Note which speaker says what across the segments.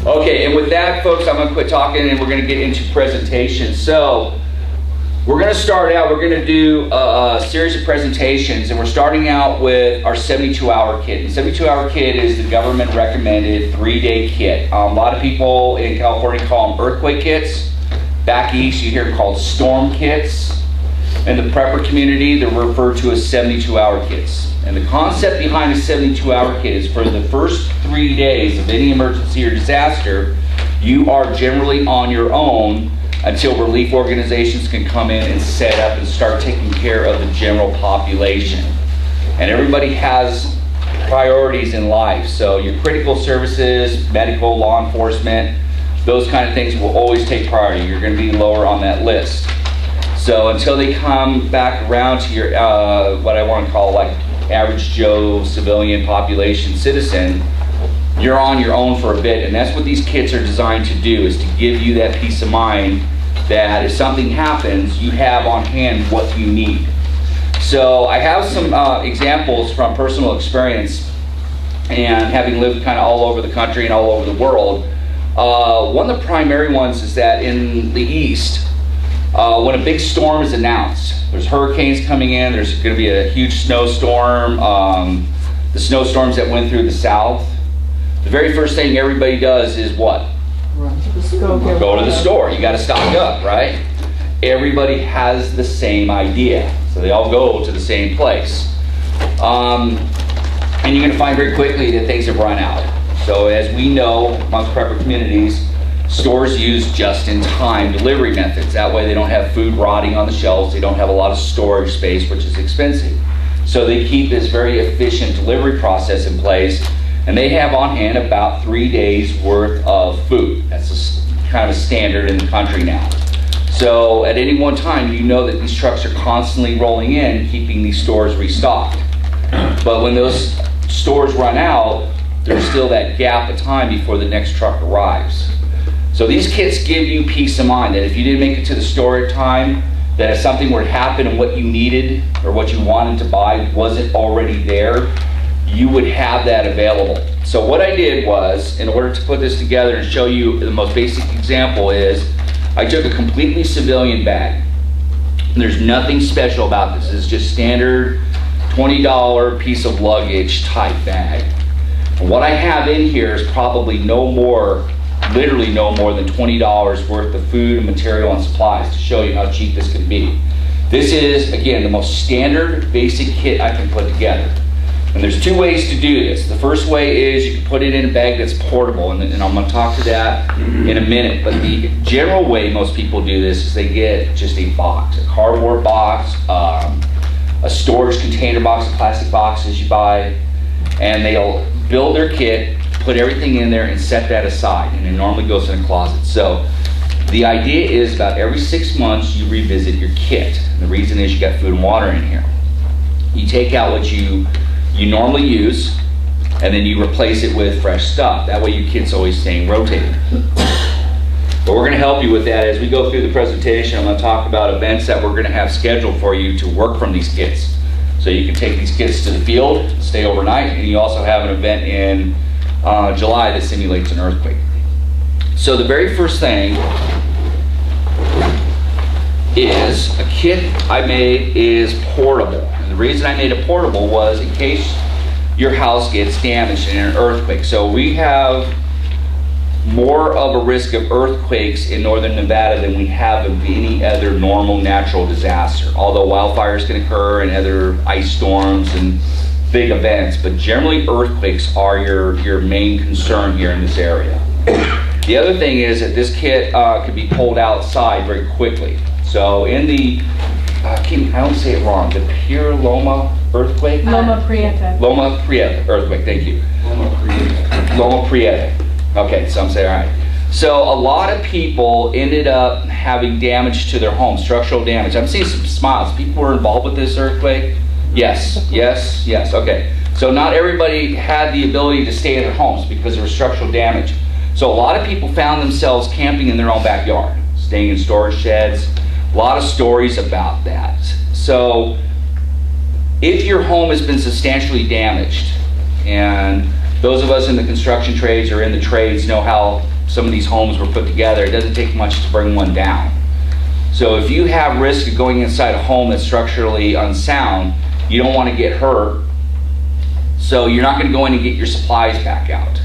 Speaker 1: Okay, and with that, folks, I'm going to quit talking and we're going to get into presentation. So, we're going to start out, we're going to do a series of presentations, and we're starting out with our 72-hour kit. The 72-hour kit is the government recommended 3-day kit. A lot of people in California call them earthquake kits. Back east, you hear them called storm kits. In the prepper community, they're referred to as 72-hour kits. And the concept behind a 72-hour kit is for the first 3 days of any emergency or disaster, you are generally on your own until relief organizations can come in and set up and start taking care of the general population. And everybody has priorities in life. So your critical services, medical, law enforcement, those kind of things will always take priority. You're going to be lower on that list. So until they come back around to your, what I want to call like average Joe civilian population citizen, you're on your own for a bit. And that's what these kits are designed to do, is to give you that peace of mind that if something happens, you have on hand what you need. So I have some examples from personal experience and having lived kind of all over the country and all over the world. One of the primary ones is that in the East, when a big storm is announced, there's hurricanes coming in, there's going to be a huge snowstorm, the snowstorms that went through the South, the very first thing everybody does is what?
Speaker 2: Run to the store.
Speaker 1: Go to the store. You got to stock up, right? Everybody has the same idea, so they all go to the same place. And you're going to find very quickly that things have run out. So as we know, amongst prepper communities, stores use just-in-time delivery methods. That way they don't have food rotting on the shelves. They don't have a lot of storage space, which is expensive. So they keep this very efficient delivery process in place, and they have on hand about 3 days worth of food. That's kind of a standard in the country now. So at any one time, you know that these trucks are constantly rolling in, keeping these stores restocked. But when those stores run out, there's still that gap of time before the next truck arrives. So these kits give you peace of mind that if you didn't make it to the store in time, that if something were to happen and what you needed or what you wanted to buy wasn't already there, you would have that available. So what I did was, in order to put this together and show you the most basic example, is I took a completely civilian bag. There's nothing special about this. It's just standard $20 piece of luggage type bag. And what I have in here is probably literally no more than $20 worth of food and material and supplies to show you how cheap this can be. This is, again, the most standard basic kit I can put together. And there's two ways to do this. The first way is you can put it in a bag that's portable, and I'm going to talk to that in a minute. But the general way most people do this is they get just a box, a cardboard box, a storage container box, a plastic boxes you buy, and they'll build their kit, put everything in there, and set that aside. And it normally goes in a closet. So the idea is about every 6 months you revisit your kit. And the reason is you got food and water in here. You take out what you normally use, and then you replace it with fresh stuff. That way your kit's always staying rotated. But we're going to help you with that as we go through the presentation. I'm going to talk about events that we're going to have scheduled for you to work from these kits. So you can take these kits to the field, stay overnight, and you also have an event in July that simulates an earthquake. So the very first thing is a kit I made is portable. And the reason I made it portable was in case your house gets damaged in an earthquake. So we have more of a risk of earthquakes in northern Nevada than we have of any other normal natural disaster. Although wildfires can occur and other ice storms and big events, but generally earthquakes are your main concern here in this area. The other thing is that this kit can be pulled outside very quickly. So in the, I don't say it wrong, the Pure Loma earthquake?
Speaker 3: Loma Prieta.
Speaker 1: Loma Prieta earthquake, thank you.
Speaker 4: Loma Prieta.
Speaker 1: Loma Prieta. Okay, some say, all right. So a lot of people ended up having damage to their homes, structural damage. I'm seeing some smiles. People were involved with this earthquake? Yes, yes, yes, okay. So not everybody had the ability to stay in their homes because there was structural damage. So a lot of people found themselves camping in their own backyard, staying in storage sheds. A lot of stories about that. So if your home has been substantially damaged, and those of us in the construction trades or in the trades know how some of these homes were put together, it doesn't take much to bring one down. So if you have risk of going inside a home that's structurally unsound, you don't want to get hurt. So you're not going to go in and get your supplies back out.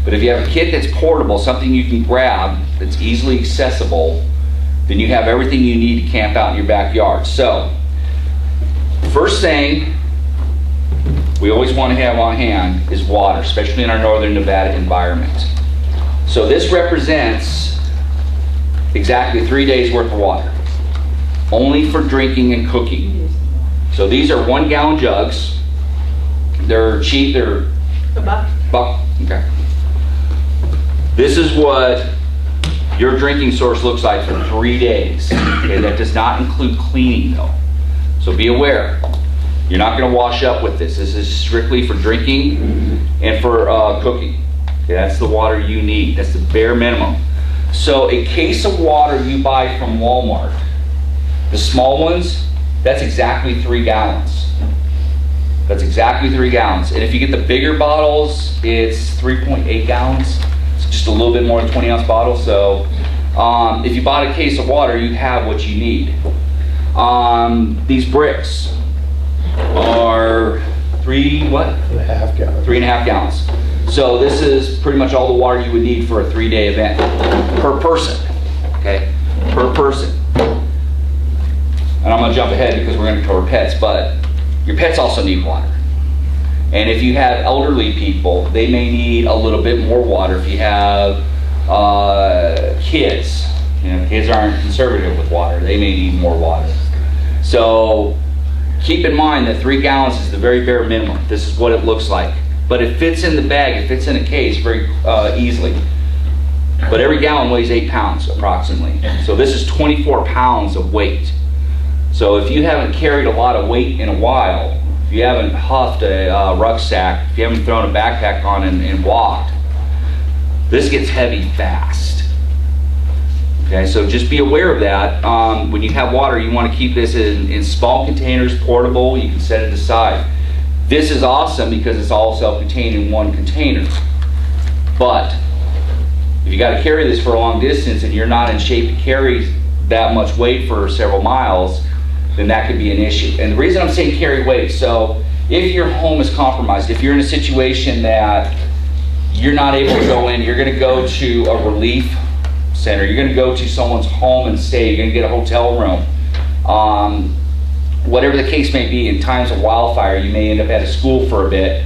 Speaker 1: But if you have a kit that's portable, something you can grab that's easily accessible, then you have everything you need to camp out in your backyard. So first thing we always want to have on hand is water, especially in our northern Nevada environment. So this represents exactly 3 days worth of water, only for drinking and cooking. So these are 1 gallon jugs. They're cheap, they're $1. Okay. This is what your drinking source looks like for 3 days. Okay, that does not include cleaning though. So be aware, you're not going to wash up with this. This is strictly for drinking and for cooking. Okay, that's the water you need. That's the bare minimum. So a case of water you buy from Walmart, the small ones, that's exactly 3 gallons. That's exactly 3 gallons. And if you get the bigger bottles, it's 3.8 gallons. It's just a little bit more than 20 ounce bottle. So if you bought a case of water, you have what you need. These bricks are 3.5 gallons. 3.5 gallons. So this is pretty much all the water you would need for a 3-day event per person. Okay, per person. And I'm going to jump ahead because we're going to cover pets, but your pets also need water. And if you have elderly people, they may need a little bit more water. If you have kids, kids aren't conservative with water, they may need more water. So keep in mind that 3 gallons is the very bare minimum. This is what it looks like. But it fits in the bag, it fits in a case very easily. But every gallon weighs 8 pounds approximately. So this is 24 pounds of weight. So if you haven't carried a lot of weight in a while, if you haven't huffed a rucksack, if you haven't thrown a backpack on and walked, this gets heavy fast. Okay, so just be aware of that. When you have water, you want to keep this in small containers, portable. You can set it aside. This is awesome because it's all self-contained in one container. But if you got to carry this for a long distance and you're not in shape to carry that much weight for several miles, then that could be an issue. And the reason I'm saying carry weight, so if your home is compromised, if you're in a situation that you're not able to go in, you're going to go to a relief center, you're going to go to someone's home and stay, you're going to get a hotel room. Whatever the case may be, in times of wildfire, you may end up at a school for a bit.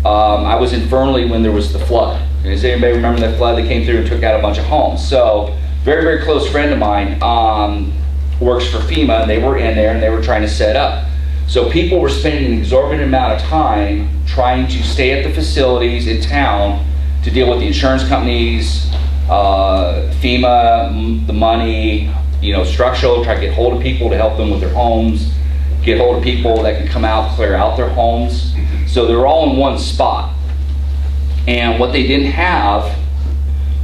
Speaker 1: I was in Fernley when there was the flood. Does anybody remember that flood that came through and took out a bunch of homes? So, very, very close friend of mine works for FEMA, and they were in there and they were trying to set up. So people were spending an exorbitant amount of time trying to stay at the facilities in town to deal with the insurance companies, FEMA, the money, structural, try to get hold of people to help them with their homes, get hold of people that can come out, clear out their homes. So they're all in one spot. And what they didn't have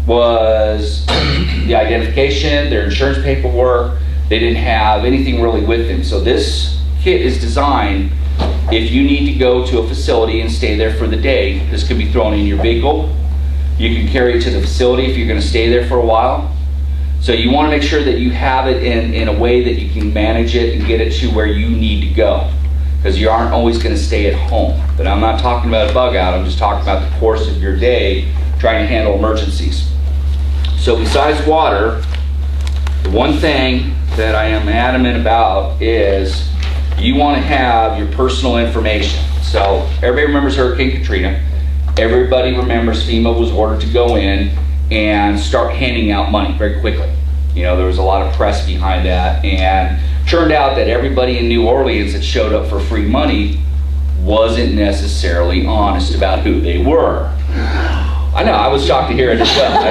Speaker 1: was the identification, their insurance paperwork. They didn't have anything really with them. So this kit is designed, if you need to go to a facility and stay there for the day, this can be thrown in your vehicle. You can carry it to the facility if you're going to stay there for a while. So you want to make sure that you have it in a way that you can manage it and get it to where you need to go. Because you aren't always going to stay at home. But I'm not talking about a bug out, I'm just talking about the course of your day trying to handle emergencies. So besides water, the one thing that I am adamant about is you want to have your personal information. So everybody remembers Hurricane Katrina. Everybody remembers FEMA was ordered to go in and start handing out money very quickly. There was a lot of press behind that, and turned out that everybody in New Orleans that showed up for free money wasn't necessarily honest about who they were. I know, I was shocked to hear it as well.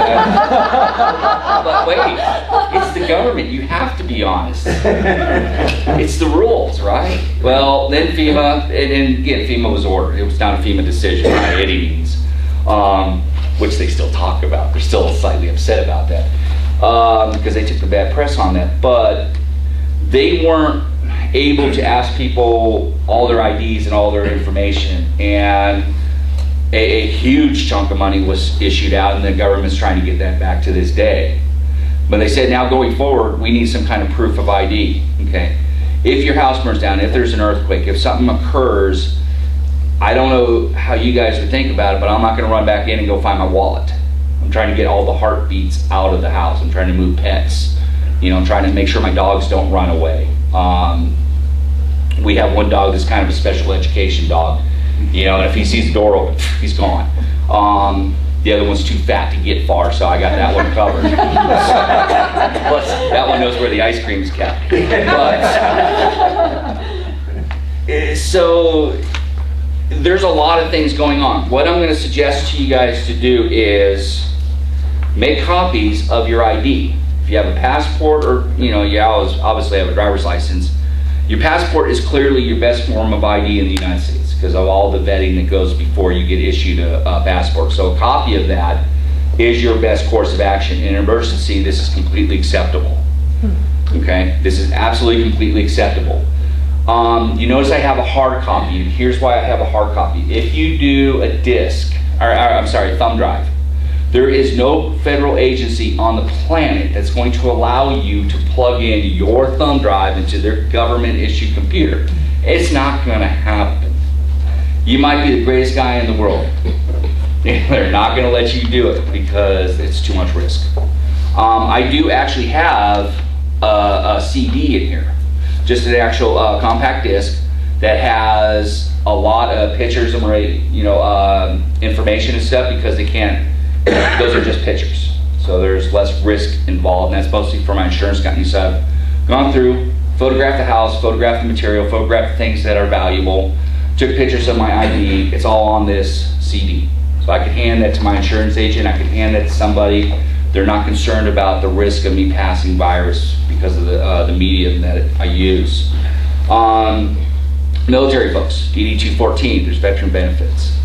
Speaker 1: But wait, it's the government, you have to be honest. It's the rules, right? Well, then FEMA, and again, FEMA was ordered. It was not a FEMA decision by any means, which they still talk about. They're still slightly upset about that because they took the bad press on that. But they weren't able to ask people all their IDs and all their information. And a huge chunk of money was issued out, and the government's trying to get that back to this day. But they said now going forward, we need some kind of proof of ID, okay? If your house burns down, if there's an earthquake, if something occurs, I don't know how you guys would think about it, but I'm not gonna run back in and go find my wallet. I'm trying to get all the heartbeats out of the house. I'm trying to move pets. You know, I'm trying to make sure my dogs don't run away. We have one dog that's kind of a special education dog. You know, and if he sees the door open, he's gone. The other one's too fat to get far, so I got that one covered. Plus, that one knows where the ice cream's kept. But, so, there's a lot of things going on. What I'm going to suggest to you guys to do is make copies of your ID. If you have a passport, or you know, you obviously have a driver's license, your passport is clearly your best form of ID in the United States because of all the vetting that goes before you get issued a passport. So a copy of that is your best course of action. In an emergency, this is completely acceptable. Okay, this is absolutely completely acceptable. You notice I have a hard copy, and here's why I have a hard copy. If you do a thumb drive, there is no federal agency on the planet that's going to allow you to plug in your thumb drive into their government-issued computer. It's not going to happen. You might be the greatest guy in the world. They're not going to let you do it because it's too much risk. I do actually have a CD in here, just an actual compact disc that has a lot of pictures and information and stuff because they can't. Those are just pictures, so there's less risk involved, and that's mostly for my insurance company. So I've gone through, photographed the house, photographed the material, photographed the things that are valuable, took pictures of my ID. It's all on this CD. So I could hand that to my insurance agent, I could hand that to somebody. They're not concerned about the risk of me passing virus because of the medium that I use. Military folks, DD-214, there's veteran benefits.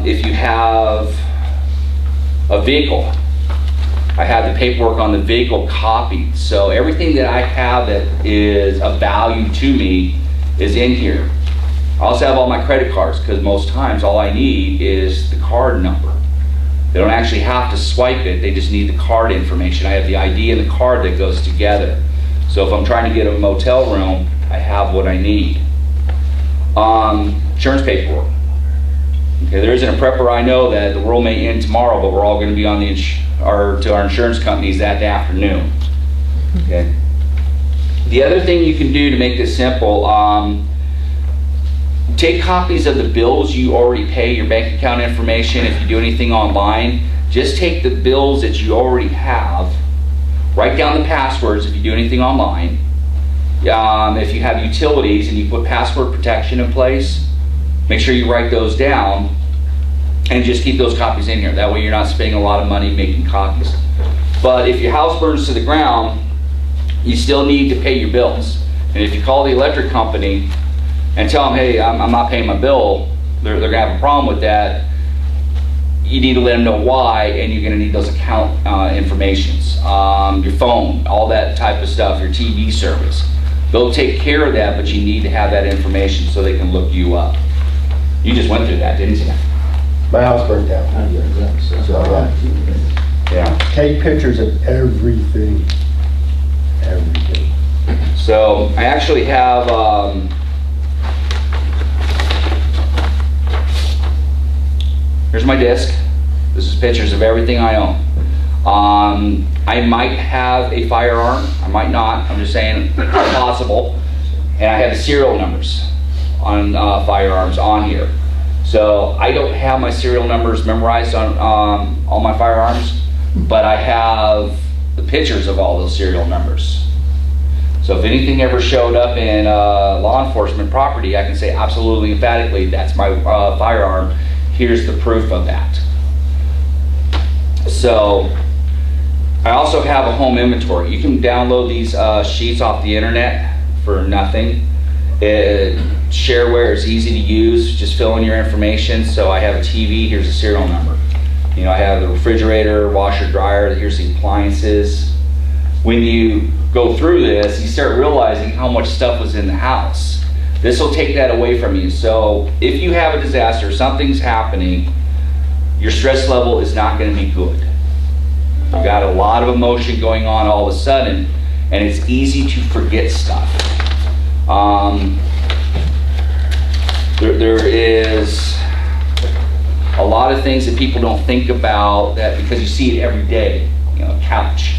Speaker 1: If you have a vehicle, I have the paperwork on the vehicle copied. So everything that I have that is of value to me is in here. I also have all my credit cards because most times all I need is the card number. They don't actually have to swipe it, they just need the card information. I have the ID and the card that goes together. So if I'm trying to get a motel room, I have what I need. Insurance paperwork. Okay, there isn't a prepper I know that the world may end tomorrow, but we're all going to be on to our insurance companies that afternoon. Okay. The other thing you can do to make this simple, take copies of the bills you already pay, your bank account information. If you do anything online, just take the bills that you already have, write down the passwords if you do anything online. If you have utilities and you put password protection in place, make sure you write those down and just keep those copies in here. That way you're not spending a lot of money making copies. But if your house burns to the ground, you still need to pay your bills. And if you call the electric company and tell them, hey, I'm not paying my bill, they're going to have a problem with that. You need to let them know why, and you're going to need those account informations, your phone, all that type of stuff, your TV service. They'll take care of that, but you need to have that information so they can look you up. You just went through that, didn't you?
Speaker 2: My house burned down.
Speaker 1: Yeah.
Speaker 2: Take pictures of everything. Everything.
Speaker 1: So I actually have here's my disc. This is pictures of everything I own. I might have a firearm, I might not. I'm just saying it's possible. And I have the serial numbers on firearms on here. So I don't have my serial numbers memorized on all my firearms, but I have the pictures of all those serial numbers. So if anything ever showed up in law enforcement property, I can say absolutely emphatically, that's my firearm. Here's the proof of that. So I also have a home inventory. You can download these sheets off the internet for nothing. Shareware is easy to use. Just fill in your information. So I have a TV. Here's a serial number. You know, I have the refrigerator, washer, dryer. Here's the appliances. When you go through this, you start realizing how much stuff was in the house. This will take that away from you. So if you have a disaster, something's happening, your stress level is not going to be good. You got a lot of emotion going on all of a sudden, and it's easy to forget stuff. There is a lot of things that people don't think about, that because you see it every day. You know, couch.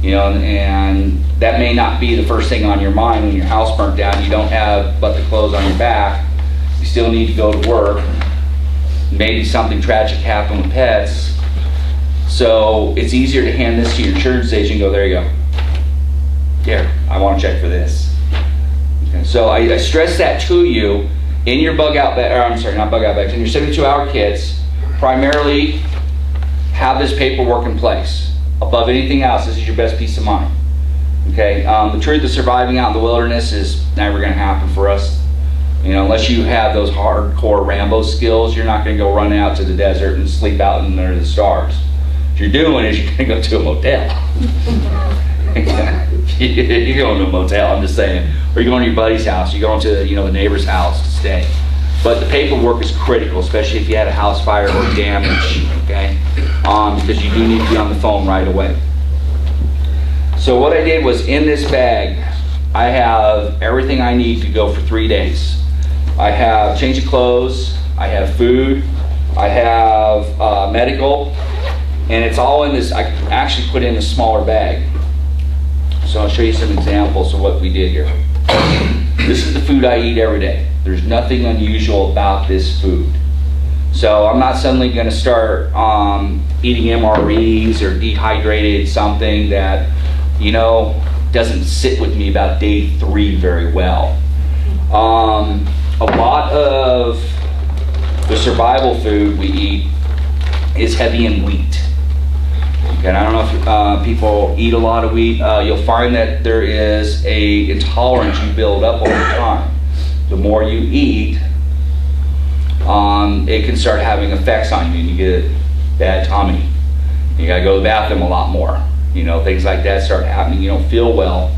Speaker 1: You know, and that may not be the first thing on your mind when your house burnt down. You don't have but the clothes on your back. You still need to go to work. Maybe something tragic happened with pets. So it's easier to hand this to your insurance agent and go, there you go. Here, I want to check for this. Okay, so I stress that to you in your bug out bag, or I'm sorry, not bug out bags, in your 72-hour kits. Primarily have this paperwork in place. Above anything else, this is your best peace of mind. Okay, the truth of surviving out in the wilderness is never going to happen for us. You know, unless you have those hardcore Rambo skills, you're not going to go run out to the desert and sleep out under the stars. What you're doing is you're going to go to a motel. You're going to a motel, I'm just saying. Or you're going to your buddy's house. You're going to, you know, the neighbor's house to stay. But the paperwork is critical, especially if you had a house fire or damage, okay? Because you do need to be on the phone right away. So what I did was, in this bag, I have everything I need to go for 3 days. I have change of clothes, I have food, I have medical, and it's all in this. I actually put in a smaller bag. So I'll show you some examples of what we did here. This is the food I eat every day. There's nothing unusual about this food. So I'm not suddenly going to start eating MREs or dehydrated something that, you know, doesn't sit with me about day 3 very well. A lot of the survival food we eat is heavy in wheat. Okay, and I don't know if people eat a lot of wheat. You'll find that there is a intolerance you build up over time. The more you eat, it can start having effects on you, and you get a bad tummy. You gotta go to the bathroom a lot more. You know, things like that start happening. You don't feel well.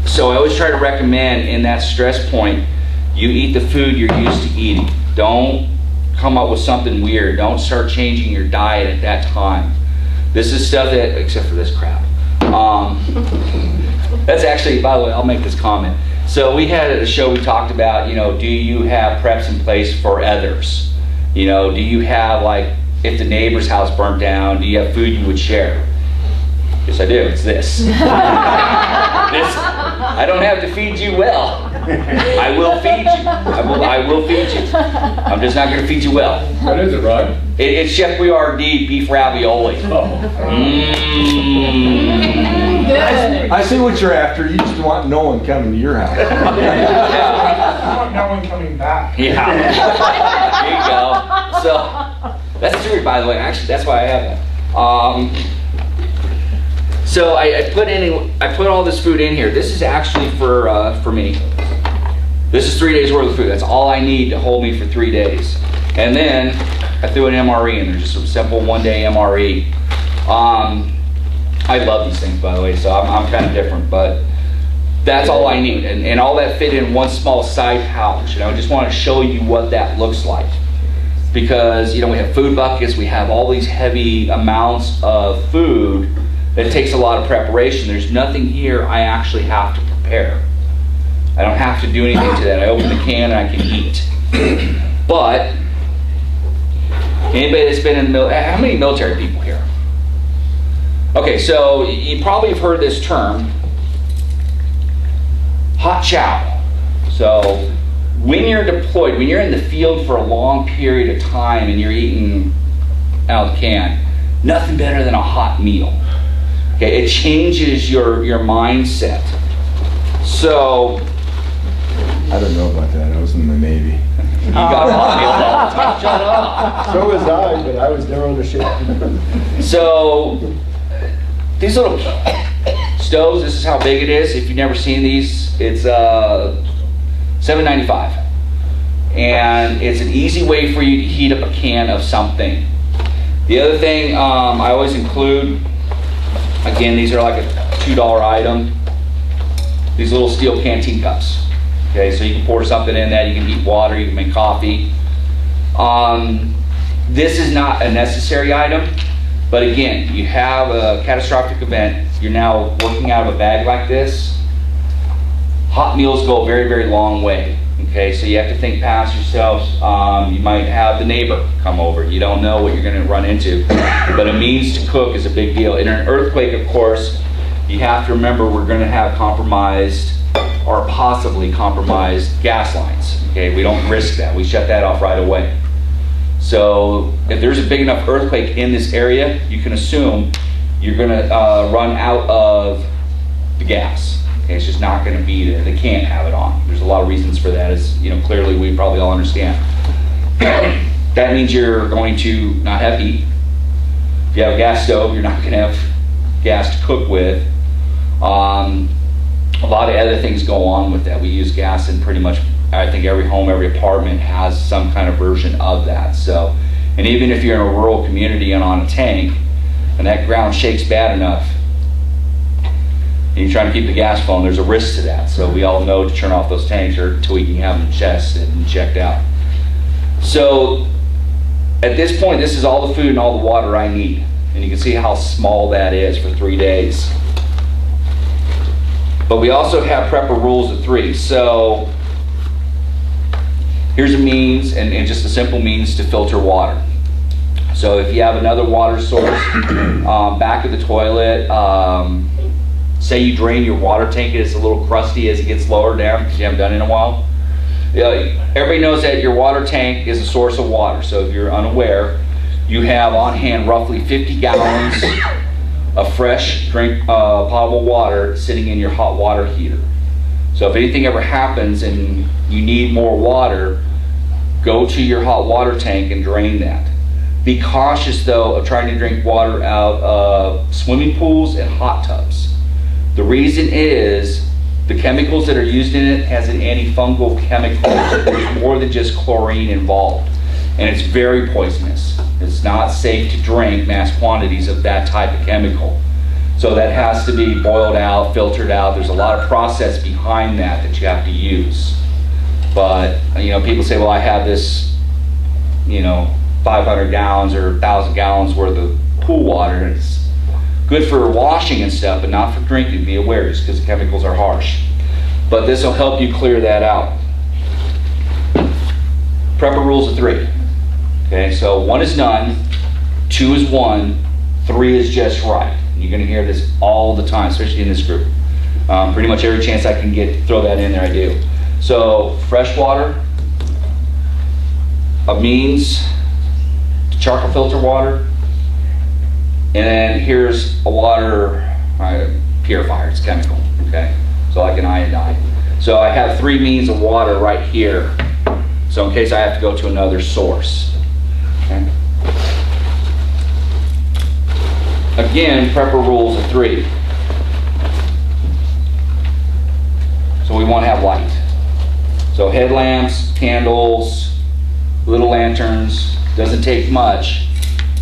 Speaker 1: So I always try to recommend, in that stress point, you eat the food you're used to eating. Don't come up with something weird. Don't start changing your diet at that time. This is stuff that, except for this crap. That's actually, by the way, I'll make this comment. So we had at a show, we talked about, you know, do you have preps in place for others? You know, do you have, like, if the neighbor's house burnt down, do you have food you would share? Yes, I do. It's this. I don't have to feed you well. I will feed you. I will feed you. I'm just not going to feed you well.
Speaker 3: What is it, Rod?
Speaker 1: It's Chef Boyardee beef ravioli.
Speaker 4: I see what you're after. You just want no one coming to your house.
Speaker 3: I want no one coming back.
Speaker 1: Yeah. There you go. So that's true, by the way. Actually, that's why I have that. So I put all this food in here. This is actually for me. This is 3 days worth of food. That's all I need to hold me for 3 days. And then I threw an MRE in there, just a simple 1-day MRE. I love these things, by the way, so I'm kind of different, but that's all I need. And all that fit in one small side pouch. And I just want to show you what that looks like. Because, you know, we have food buckets, we have all these heavy amounts of food. It takes a lot of preparation. There's nothing here I actually have to prepare. I don't have to do anything to that. I open the can and I can eat. But anybody that's been in the military, how many military people here? Okay, so you probably have heard this term, hot chow. So when you're deployed, when you're in the field for a long period of time and you're eating out of the can, nothing better than a hot meal. Okay, it changes your mindset. So
Speaker 4: I don't know about that. I was in the Navy.
Speaker 1: You got a hot meal all the time. Shut up.
Speaker 2: So was I, but I was there on the ship.
Speaker 1: So these little stoves, this is how big it is. If you've never seen these, it's $7.95. And it's an easy way for you to heat up a can of something. The other thing I always include, again, these are like a $2 item. these little steel canteen cups. Okay, so you can pour something in that, you can heat water, you can make coffee. This is not a necessary item, but again, you have a catastrophic event, you're now working out of a bag like this. Hot meals go a very, very long way. Okay, so you have to think past yourselves. You might have the neighbor come over. You don't know what you're going to run into, but a means to cook is a big deal. In an earthquake, of course, you have to remember we're going to have compromised or possibly compromised gas lines. Okay, we don't risk that. We shut that off right away. So if there's a big enough earthquake in this area, you can assume you're going to run out of the gas. Okay, it's just not going to be there. They can't have it on. There's a lot of reasons for that, as you know, clearly we probably all understand. That means you're going to not have heat. If you have a gas stove, you're not going to have gas to cook with. A lot of other things go on with that. We use gas in pretty much, I think, every home, every apartment has some kind of version of that. So, and even if you're in a rural community and on a tank, and that ground shakes bad enough, and you're trying to keep the gas flowing, there's a risk to that. So we all know to turn off those tanks or until we can have them tested and checked out. So at this point, this is all the food and all the water I need. And you can see how small that is for 3 days. But we also have prepper rules of 3. So here's a means, and just a simple means to filter water. So if you have another water source, back of the toilet, say you drain your water tank, it's a little crusty as it gets lower down because you haven't done it in a while. Everybody knows that your water tank is a source of water. So if you're unaware, you have on hand roughly 50 gallons of fresh potable water sitting in your hot water heater. So if anything ever happens and you need more water, go to your hot water tank and drain that. Be cautious though of trying to drink water out of swimming pools and hot tubs. The reason is the chemicals that are used in it has an antifungal chemical. There's more than just chlorine involved, and it's very poisonous. It's not safe to drink mass quantities of that type of chemical. So that has to be boiled out, filtered out. There's a lot of process behind that you have to use. But you know, people say, well, I have this, you know, 500 gallons or 1,000 gallons worth of pool water, and it's good for washing and stuff, but not for drinking. Be aware, just because the chemicals are harsh. But this will help you clear that out. Prepper rules of 3. Okay, so 1 is none, 2 is 1, 3 is just right. And you're going to hear this all the time, especially in this group. Pretty much every chance I can get, throw that in there, I do. So fresh water, a means to charcoal filter water, and then here's a water purifier. It's chemical, okay? So like an iodine. So I have 3 means of water right here. So in case I have to go to another source. Okay? Again, prepper rules of 3. So we want to have light. So headlamps, candles, little lanterns, doesn't take much.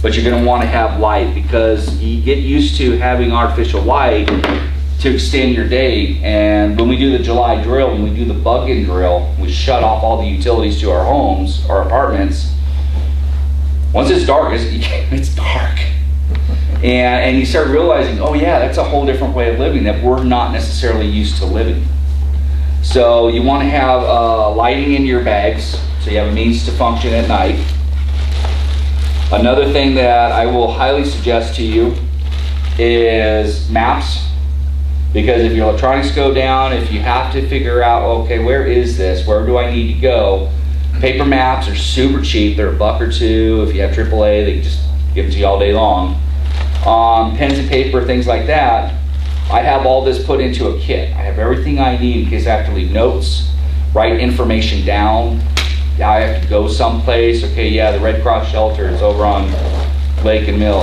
Speaker 1: But you're going to want to have light because you get used to having artificial light to extend your day. And when we do the July drill, when we do the bug-in drill, we shut off all the utilities to our homes, our apartments. Once it's dark, it's dark. And you start realizing, oh yeah, that's a whole different way of living that we're not necessarily used to living. So you want to have lighting in your bags so you have a means to function at night. Another thing that I will highly suggest to you is maps, because if your electronics go down, if you have to figure out, okay, where is this? Where do I need to go? Paper maps are super cheap. They're $1 or $2. If you have AAA, they can just give it to you all day long. Pens and paper, things like that. I have all this put into a kit. I have everything I need in case I have to leave notes, write information down. I have to go someplace. Okay, yeah, the Red Cross shelter is over on Lake and Mill.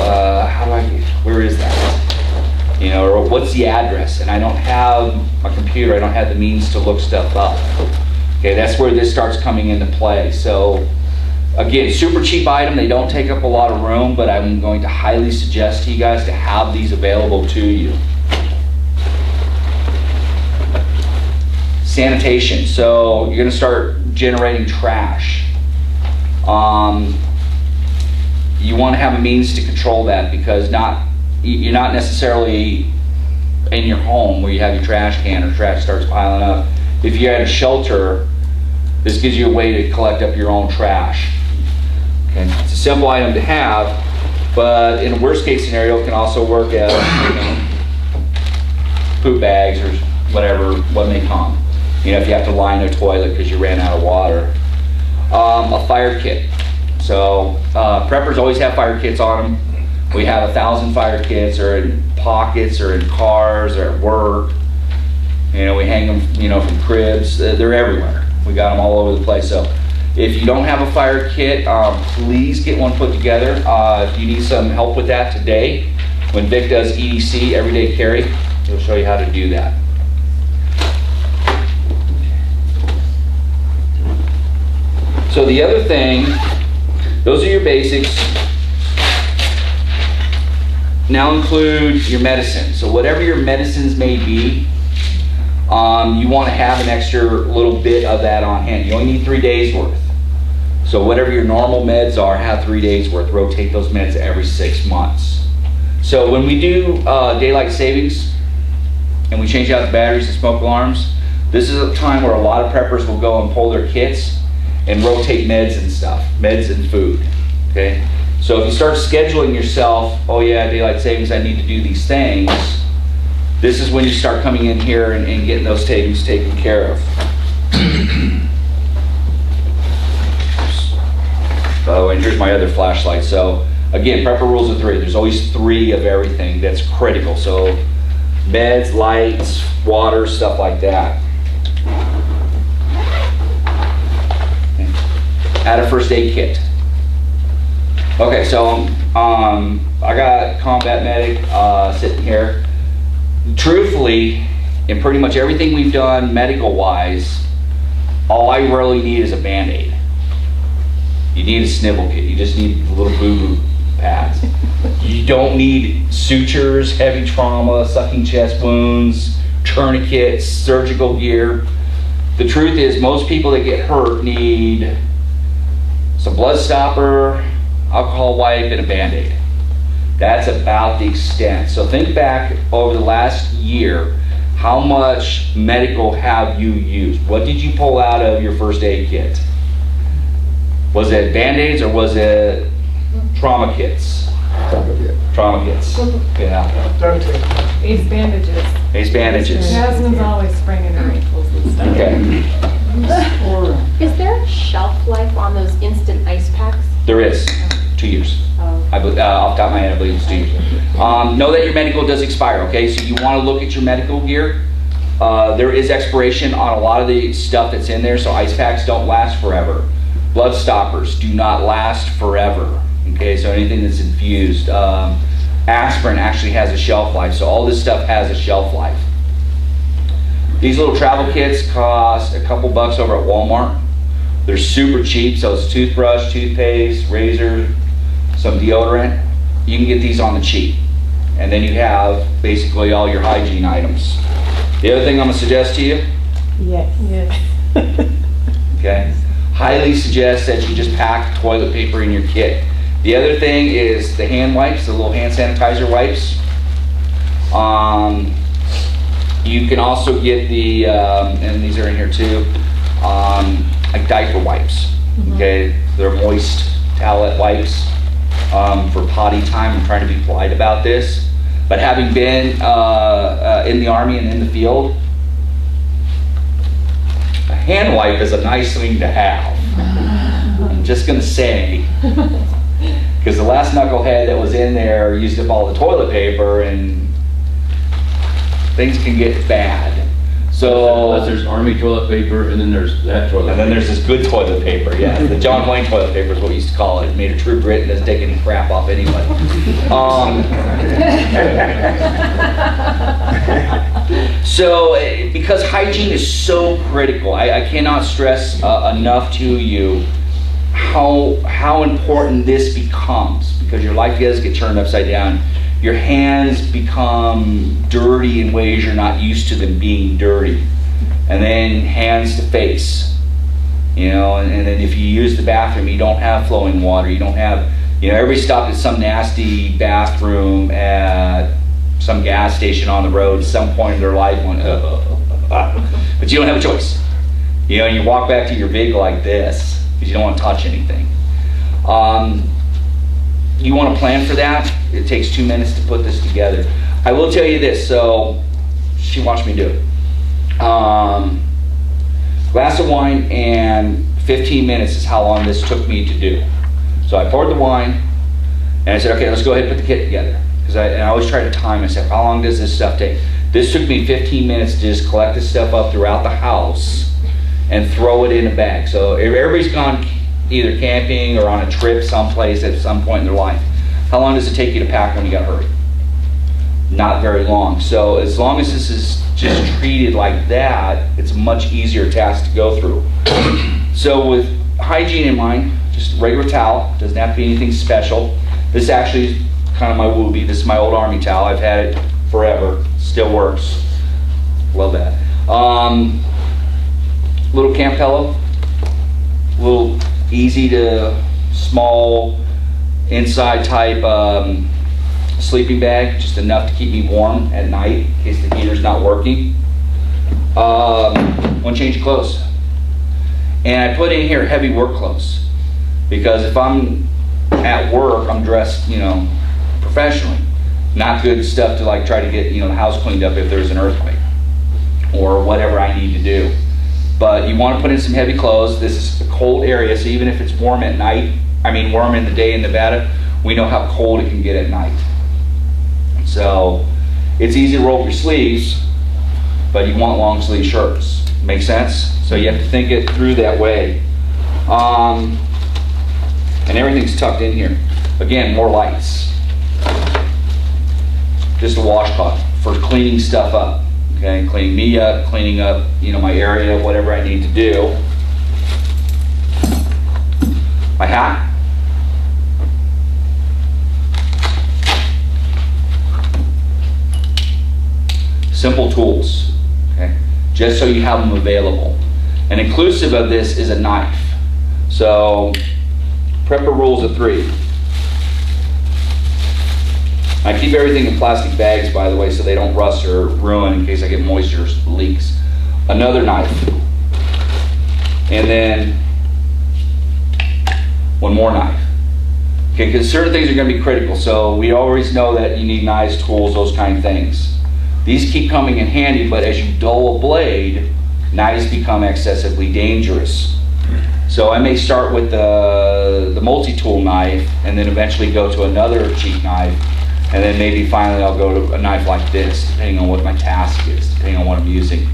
Speaker 1: Where is that? You know, or what's the address? And I don't have a computer. I don't have the means to look stuff up. Okay, that's where this starts coming into play. So, again, super cheap item. They don't take up a lot of room, but I'm going to highly suggest to you guys to have these available to you. Sanitation. So you're going to start generating trash. You want to have a means to control that, because you're not necessarily in your home where you have your trash can or trash starts piling up. If you're at a shelter, this gives you a way to collect up your own trash. Okay. It's a simple item to have, but in a worst case scenario, it can also work as poop bags or whatever, what may come. If you have to line a toilet because you ran out of water. A fire kit. So preppers always have fire kits on them. We have 1,000 fire kits, or in pockets, or in cars, or at work. We hang them, from cribs. They're everywhere. We got them all over the place. So if you don't have a fire kit, please get one put together. If you need some help with that today, when Vic does EDC, everyday carry, he'll show you how to do that. So the other thing, those are your basics. Now include your medicine. So whatever your medicines may be, you want to have an extra little bit of that on hand. You only need 3 days worth. So whatever your normal meds are, have 3 days worth. Rotate those meds every 6 months. So when we do daylight savings and we change out the batteries and smoke alarms, this is a time where a lot of preppers will go and pull their kits and rotate meds and stuff, meds and food, okay? So if you start scheduling yourself, oh yeah, daylight savings, I need to do these things, this is when you start coming in here and getting those savings taken care of. Oh, and here's my other flashlight. So again, prepper rules of 3. There's always 3 of everything that's critical. So meds, lights, water, stuff like that. Add a first aid kit. Okay, so I got combat medic sitting here. Truthfully, in pretty much everything we've done medical wise, all I really need is a Band-Aid. You need a snivel kit. You just need little boo-boo pads. You don't need sutures, heavy trauma, sucking chest wounds, tourniquets, surgical gear. The truth is, most people that get hurt need some blood stopper, alcohol wipe, and a Band-Aid. That's about the extent. So think back over the last year, how much medical have you used? What did you pull out of your first aid kit? Was it Band-Aids or was it trauma kits? Trauma kits. Yeah.
Speaker 5: Ace bandages.
Speaker 3: Ace
Speaker 1: bandages.
Speaker 5: Jasmine's always spraining her ankles and stuff.
Speaker 1: Okay.
Speaker 6: Is there a shelf life on those instant ice packs?
Speaker 1: There is. 2 years.
Speaker 6: Oh.
Speaker 1: Off the top of my head, I believe it's 2 years. Know that your medical does expire, okay? So you want to look at your medical gear. There is expiration on a lot of the stuff that's in there, so ice packs don't last forever. Blood stoppers do not last forever, okay? So anything that's infused. Aspirin actually has a shelf life, so all this stuff has a shelf life. These little travel kits cost a couple bucks over at Walmart. They're super cheap, so it's toothbrush, toothpaste, razor, some deodorant. You can get these on the cheap. And then you have basically all your hygiene items. The other thing I'm gonna suggest to you,
Speaker 5: Yes.
Speaker 1: okay, highly suggest that you just pack toilet paper in your kit. The other thing is the hand wipes, the little hand sanitizer wipes. You can also get the, and these are in here too, like diaper wipes, okay? They're moist towelette wipes for potty time. I'm trying to be polite about this. But having been in the Army and in the field, a hand wipe is a nice thing to have. I'm just gonna say, because the last knucklehead that was in there used up all the toilet paper and things can get bad. So
Speaker 7: Unless there's Army toilet paper and then there's that toilet
Speaker 1: and then there's this good toilet paper, yeah. The John Wayne toilet paper is what we used to call it. It made a true grit and doesn't take any crap off anybody. So because hygiene is so critical, I cannot stress enough to you how important this becomes, because your life does get turned upside down. Your hands become dirty in ways you're not used to them being dirty. and then hands to face. You know, and then if you use the bathroom, you don't have flowing water, you don't have, you know, everybody stopped at some nasty bathroom at some gas station on the road at some point in their life, going, but you don't have a choice. You know, you walk back to your vehicle like this because you don't want to touch anything. You want to plan for that. It takes 2 minutes to put this together. I will tell you this, so she watched me do it. Glass of wine and 15 minutes is how long this took me to do. So I poured the wine and I said, okay, let's go ahead and put the kit together. Because I always try to time myself. How long does this stuff take? This took me 15 minutes to just collect this stuff up throughout the house and throw it in a bag. So everybody's gone either camping or on a trip someplace at some point in their life. How long does it take you to pack when you got hurry? Not very long. So as long as this is just treated like that, it's a much easier task to go through. So with hygiene in mind, just a regular towel, doesn't have to be anything special. This actually is kind of my Woobie. This is my old Army towel. I've had it forever, still works. Love that. Little camp pillow, little easy to small inside type sleeping bag, just enough to keep me warm at night in case the heater's not working. One change of clothes. And I put in here heavy work clothes because if I'm at work, I'm dressed, you know, professionally. Not good stuff to like try to get, you know, the house cleaned up if there's an earthquake or whatever I need to do. But you want to put in some heavy clothes. This is a cold area, so even if it's warm at night, warm in the day in Nevada, we know how cold it can get at night. So it's easy to roll up your sleeves, but you want long sleeve shirts. Make sense? So you have to think it through that way. And everything's tucked in here. Again, more lights. Just a washcloth for cleaning stuff up. Okay, cleaning me up, cleaning up, you know, my area, whatever I need to do. My hat. Simple tools, okay? Just so you have them available. And inclusive of this is a knife. So, prepper rules of 3. I keep everything in plastic bags, by the way, so they don't rust or ruin in case I get moisture leaks. Another knife. And then one more knife. Okay, because certain things are going to be critical. So we always know that you need knives, tools, those kind of things. These keep coming in handy, but as you dull a blade, knives become excessively dangerous. So I may start with the multi-tool knife and then eventually go to another cheap knife. And then maybe finally I'll go to a knife like this, depending on what my task is, depending on what I'm using.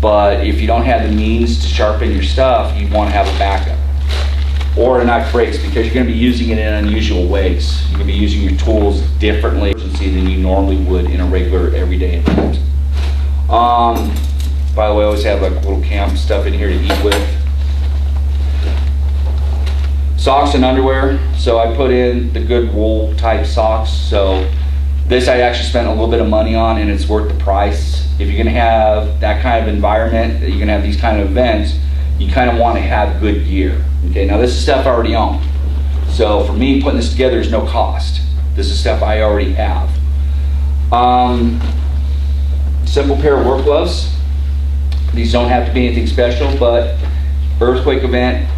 Speaker 1: But if you don't have the means to sharpen your stuff, you want to have a backup. Or a knife breaks because you're going to be using it in unusual ways. You're going to be using your tools differently than you normally would in a regular everyday event. By the way, I always have like little camp stuff in here to eat with. Socks and underwear. So I put in the good wool type socks. So this I actually spent a little bit of money on and it's worth the price. If you're going to have that kind of environment, that you're going to have these kind of events, you kind of want to have good gear. Okay, now this is stuff I already own. So for me, putting this together is no cost. This is stuff I already have. Simple pair of work gloves. These don't have to be anything special, but earthquake event,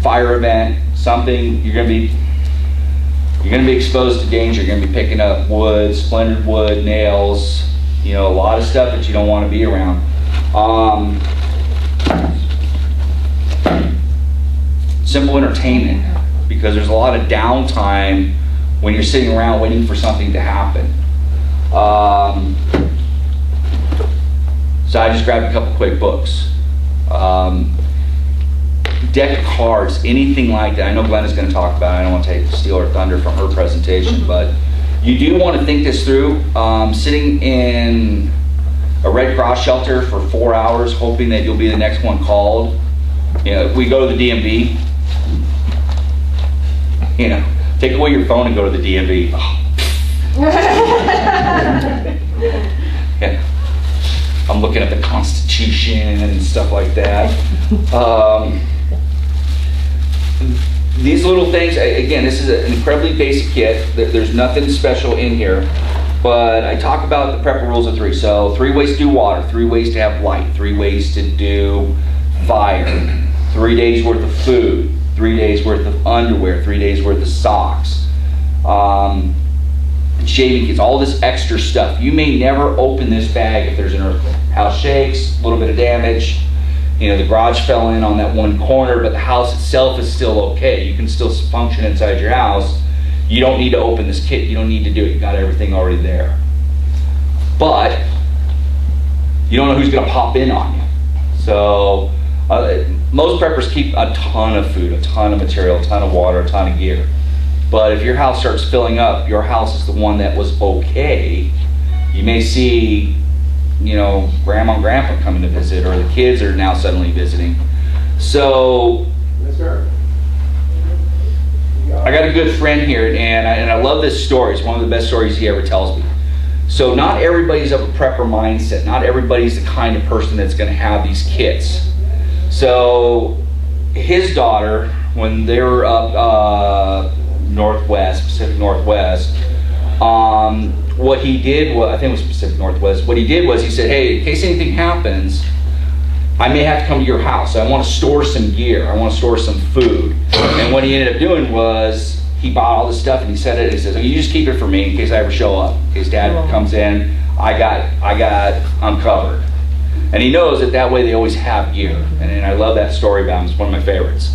Speaker 1: fire event, something, you're going to be exposed to danger. You're going to be picking up wood, splintered wood, nails, you know, a lot of stuff that you don't want to be around. Simple entertainment, because there's a lot of downtime when you're sitting around waiting for something to happen. So I just grabbed a couple quick books. Deck of cards, anything like that. I know Glenda's going to talk about it. I don't want to steal her thunder from her presentation, but you do want to think this through. Sitting in a Red Cross shelter for 4 hours, hoping that you'll be the next one called. You know, if we go to the DMV, you know, take away your phone and go to the DMV. Yeah. I'm looking at the Constitution and stuff like that. These little things, again, this is an incredibly basic kit. There's nothing special in here. But I talk about the prepper rules of 3. So 3 ways to do water, 3 ways to have light, 3 ways to do fire, 3 days worth of food, 3 days worth of underwear, 3 days worth of socks, shaving kits, all this extra stuff. You may never open this bag if there's an earthquake. House shakes, a little bit of damage. You know, the garage fell in on that one corner, but the house itself is still okay. You can still function inside your house. You don't need to open this kit. You don't need to do it. You got everything already there. But you don't know who's going to pop in on you. So most preppers keep a ton of food, a ton of material, a ton of water, a ton of gear. But if your house starts filling up, your house is the one that was okay. You may see, you know, grandma and grandpa coming to visit, or the kids are now suddenly visiting. So
Speaker 2: Yes, sir.
Speaker 1: I got a good friend here, and I love this story. It's one of the best stories he ever tells me. So not everybody's of a prepper mindset. Not everybody's the kind of person that's going to have these kits. So his daughter, when they were up northwest, Pacific Northwest, what he did was, I think it was Pacific Northwest, what he did was he said, hey, in case anything happens, I may have to come to your house. I want to store some gear. I want to store some food. And what he ended up doing was he bought all this stuff and he said it. He says, oh, you just keep it for me in case I ever show up. In case Dad comes in, I'm covered. And he knows that way they always have gear. And I love that story about him. It's one of my favorites.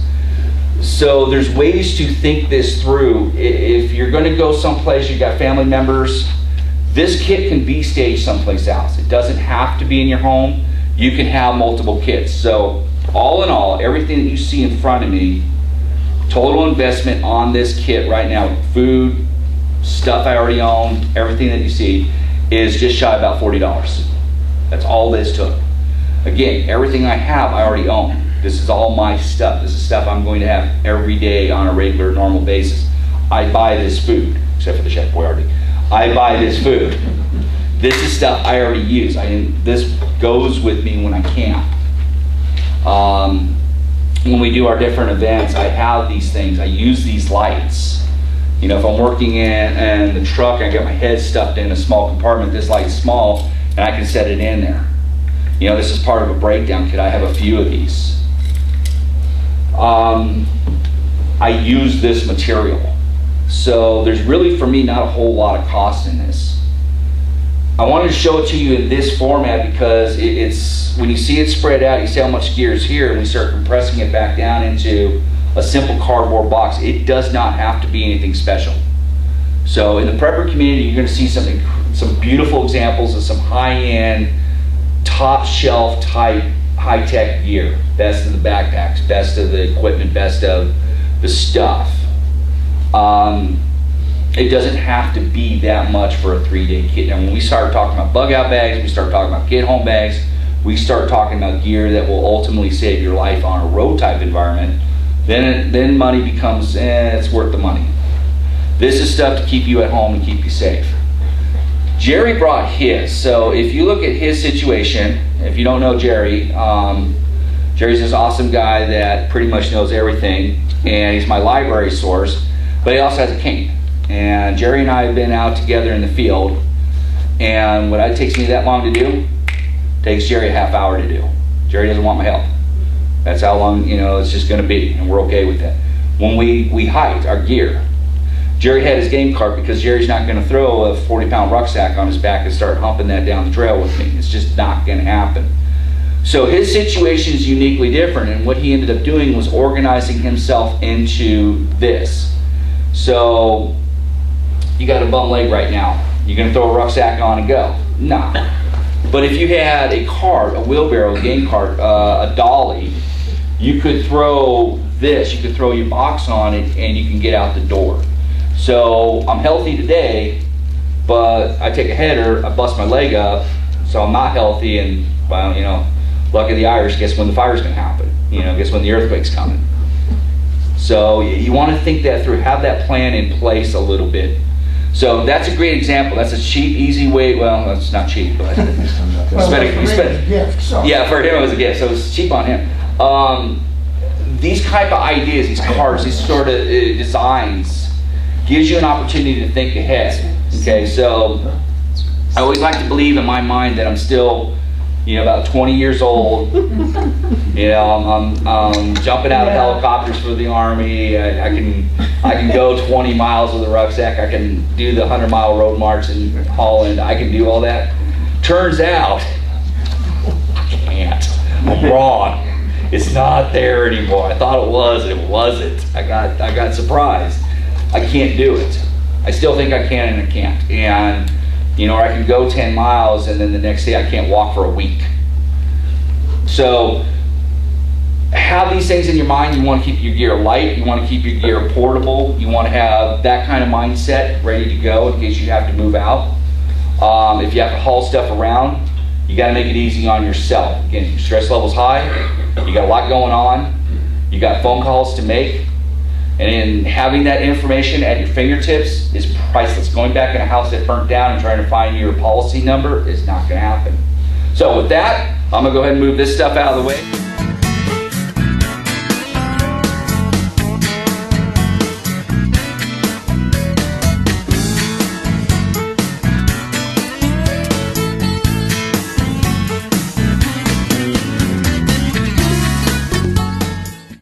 Speaker 1: So there's ways to think this through. If you're going to go someplace, you've got family members, this kit can be staged someplace else. It doesn't have to be in your home. You can have multiple kits. So all in all, everything that you see in front of me, total investment on this kit right now, food, stuff I already own, everything that you see, is just shy of about $40. That's all this took. Again, everything I have, I already own. This is all my stuff. This is stuff I'm going to have every day on a regular, normal basis. I buy this food, except for the Chef Boyardee. I buy this food. This is stuff I already use. This goes with me when I camp. When we do our different events, I have these things. I use these lights. You know, if I'm working in the truck, I got my head stuffed in a small compartment. This light's small, and I can set it in there. You know, this is part of a breakdown kit. I have a few of these. I use this material. So there's really, for me, not a whole lot of cost in this. I wanted to show it to you in this format because it's when you see it spread out, you see how much gear is here, and we start compressing it back down into a simple cardboard box. It does not have to be anything special. So in the prepper community, you're going to see some beautiful examples of some high-end, top-shelf type high-tech gear. Best of the backpacks, best of the equipment, best of the stuff. It doesn't have to be that much for a 3-day kit. And when we start talking about bug out bags, we start talking about kit home bags, we start talking about gear that will ultimately save your life on a road type environment, then money becomes, it's worth the money. This is stuff to keep you at home and keep you safe. Jerry brought his. So if you look at his situation, if you don't know Jerry, Jerry's this awesome guy that pretty much knows everything, and he's my library source, but he also has a cane. And Jerry and I have been out together in the field, and what it takes me that long to do, takes Jerry a half hour to do. Jerry doesn't want my help. That's how long, you know, it's just going to be, and we're okay with that. When we hiked our gear, Jerry had his game cart because Jerry's not going to throw a 40-pound rucksack on his back and start humping that down the trail with me. It's just not going to happen. So his situation is uniquely different, and what he ended up doing was organizing himself into this. So you got a bum leg right now. You're going to throw a rucksack on and go? Nah. But if you had a cart, a wheelbarrow, a game cart, a dolly, you could throw this, you could throw your box on it, and you can get out the door. So I'm healthy today, but I take a header, I bust my leg up, so I'm not healthy, and, well, you know, luck of the Irish, guess when the fire's going to happen? You know, guess when the earthquake's coming? So you want to think that through, have that plan in place a little bit. So that's a great example. That's a cheap, easy way. Well, that's not cheap, but you spent
Speaker 3: gift, so.
Speaker 1: yeah, for him it was a gift, so it was cheap on him. These type of ideas, these cards, these sort of designs, gives you an opportunity to think ahead. Okay, so I always like to believe in my mind that I'm still, about 20 years old. I'm jumping out of helicopters for the Army. I can go 20 miles with a rucksack. I can do the 100-mile road march in Holland. I can do all that. Turns out, I can't. I'm wrong. It's not there anymore. I thought it was, and it wasn't. I got surprised. I can't do it. I still think I can, and I can't. And or I can go 10 miles, and then the next day I can't walk for a week. So have these things in your mind. You want to keep your gear light. You want to keep your gear portable. You want to have that kind of mindset ready to go in case you have to move out. If you have to haul stuff around, you got to make it easy on yourself. Again, your stress level's high. You got a lot going on. You got phone calls to make. And in having that information at your fingertips is priceless. Going back in a house that burnt down and trying to find your policy number is not going to happen. So with that, I'm going to go ahead and move this stuff out of the way.